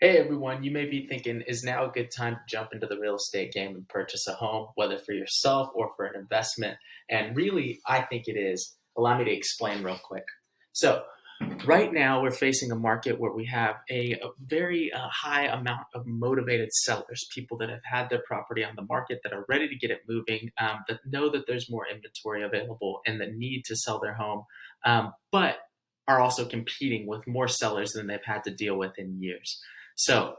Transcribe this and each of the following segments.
Hey everyone, you may be thinking, is now a good time to jump into the real estate game and purchase a home, whether for yourself or for an investment? And really, I think it is. Allow me to explain real quick. So, right now, we're facing a market where we have a very high amount of motivated sellers, people that have had their property on the market that are ready to get it moving, that know that there's more inventory available and that need to sell their home, but are also competing with more sellers than they've had to deal with in years. So,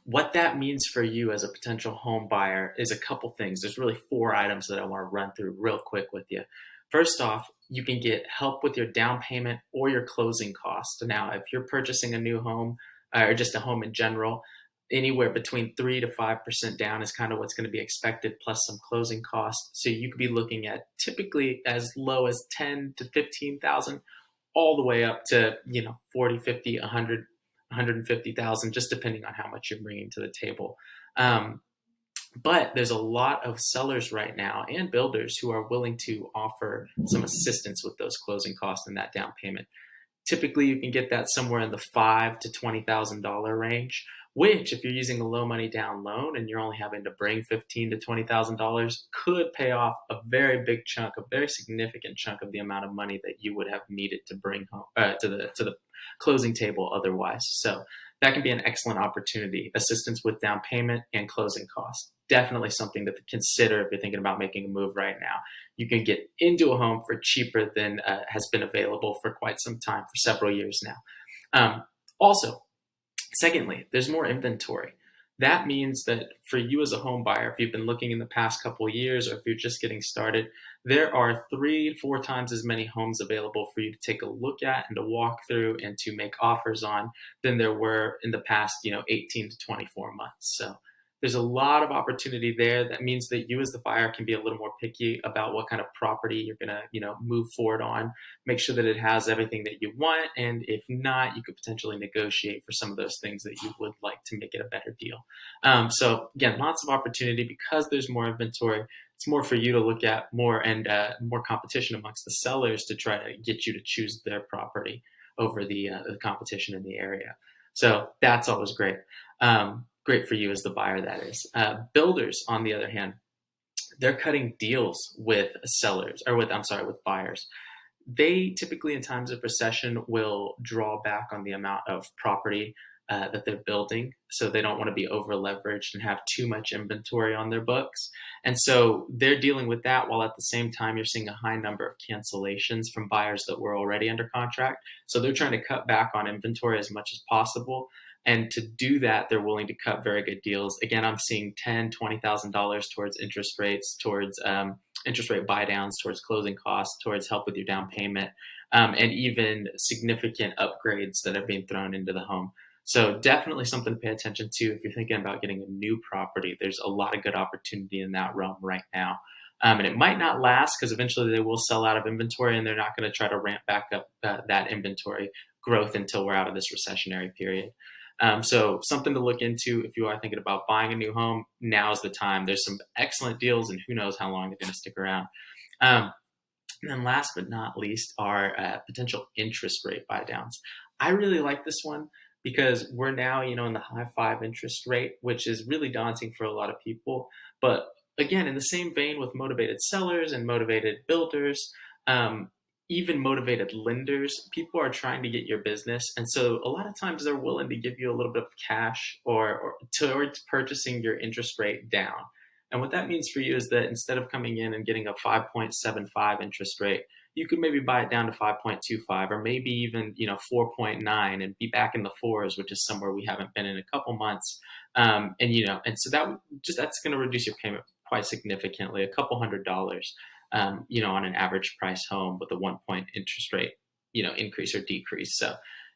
what that means for you as a potential home buyer is a couple things. There's really four items that I want to run through real quick with you. First off, you can get help with your down payment or your closing cost. Now, if you're purchasing a new home or just a home in general, anywhere between 3 to 5% down is kind of what's going to be expected, plus some closing costs. So you could be looking at typically as low as 10 to 15,000, all the way up to 40, 50, 100, 150,000, just depending on how much you're bringing to the table. Um, but there's a lot of sellers right now and builders who are willing to offer some assistance with those closing costs and that down payment. Typically, you can get that somewhere in the $5,000 to $20,000 range. Which, if you're using a low money down loan and you're only having to bring $15,000 to $20,000, could pay off a very big chunk, a very significant chunk of the amount of money that you would have needed to bring home to the closing table otherwise. So that can be an excellent opportunity. Assistance with down payment and closing costs. Definitely something to consider if you're thinking about making a move right now. You can get into a home for cheaper than has been available for quite some time, for several years now. Also, secondly, there's more inventory. That means that for you as a home buyer, if you've been looking in the past couple of years or if you're just getting started, there are 3 to 4 times as many homes available for you to take a look at and to walk through and to make offers on than there were in the past, 18 to 24 months. So there's a lot of opportunity there. That means that you as the buyer can be a little more picky about what kind of property you're going to, move forward on. Make sure that it has everything that you want, and if not, you could potentially negotiate for some of those things that you would like to make it a better deal. So again, lots of opportunity because there's more inventory. It's more for you to look at, more and more competition amongst the sellers to try to get you to choose their property over the competition in the area. So that's always great. Great for you as the buyer, that is. Builders, on the other hand, they're cutting deals with sellers, or with buyers. They typically, in times of recession, will draw back on the amount of property that they're building. So they don't want to be over leveraged and have too much inventory on their books. And so they're dealing with that while at the same time you're seeing a high number of cancellations from buyers that were already under contract. So they're trying to cut back on inventory as much as possible. And to do that, they're willing to cut very good deals. Again, I'm seeing $10,000, $20,000 towards interest rates, towards interest rate buy downs, towards closing costs, towards help with your down payment, and even significant upgrades that are being thrown into the home. So definitely something to pay attention to if you're thinking about getting a new property. There's a lot of good opportunity in that realm right now. And it might not last because eventually they will sell out of inventory and they're not going to try to ramp back up that inventory growth until we're out of this recessionary period. So something to look into if you are thinking about buying a new home. Now's the time. There's some excellent deals, and who knows how long they're going to stick around. And then last but not least are potential interest rate buy downs. I really like this one because we're now, in the high five interest rate, which is really daunting for a lot of people. But again, in the same vein with motivated sellers and motivated builders, um, even motivated lenders, people are trying to get your business. And so a lot of times they're willing to give you a little bit of cash or towards purchasing your interest rate down. And what that means for you is that instead of coming in and getting a 5.75 interest rate, you could maybe buy it down to 5.25 or maybe even 4.9 and be back in the fours, which is somewhere we haven't been in a couple months. And so that's going to reduce your payment quite significantly, a couple $100, on an average price home with a 1 point interest rate, increase or decrease. So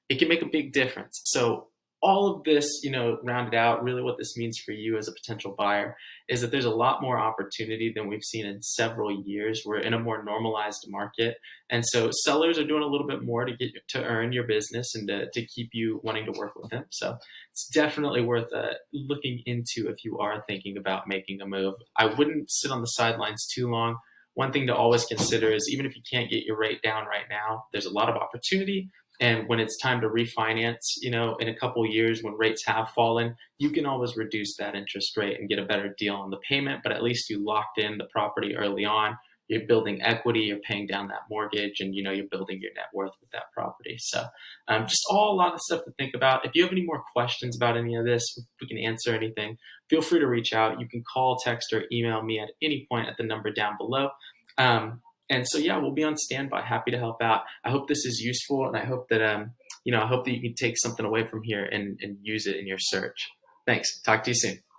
it can make a big difference. So all of this, rounded out, really what this means for you as a potential buyer is that there's a lot more opportunity than we've seen in several years. We're in a more normalized market. And so sellers are doing a little bit more to earn your business and to keep you wanting to work with them. So it's definitely worth looking into if you are thinking about making a move. I wouldn't sit on the sidelines too long. One thing to always consider is even if you can't get your rate down right now, there's a lot of opportunity. And when it's time to refinance, in a couple years when rates have fallen, you can always reduce that interest rate and get a better deal on the payment. But at least you locked in the property early on. You're building equity, you're paying down that mortgage, and you're building your net worth with that property. So, just all a lot of stuff to think about. If you have any more questions about any of this, if we can answer anything, feel free to reach out. You can call, text, or email me at any point at the number down below. And so, yeah, we'll be on standby. Happy to help out. I hope this is useful, and I hope that I hope that you can take something away from here and use it in your search. Thanks. Talk to you soon.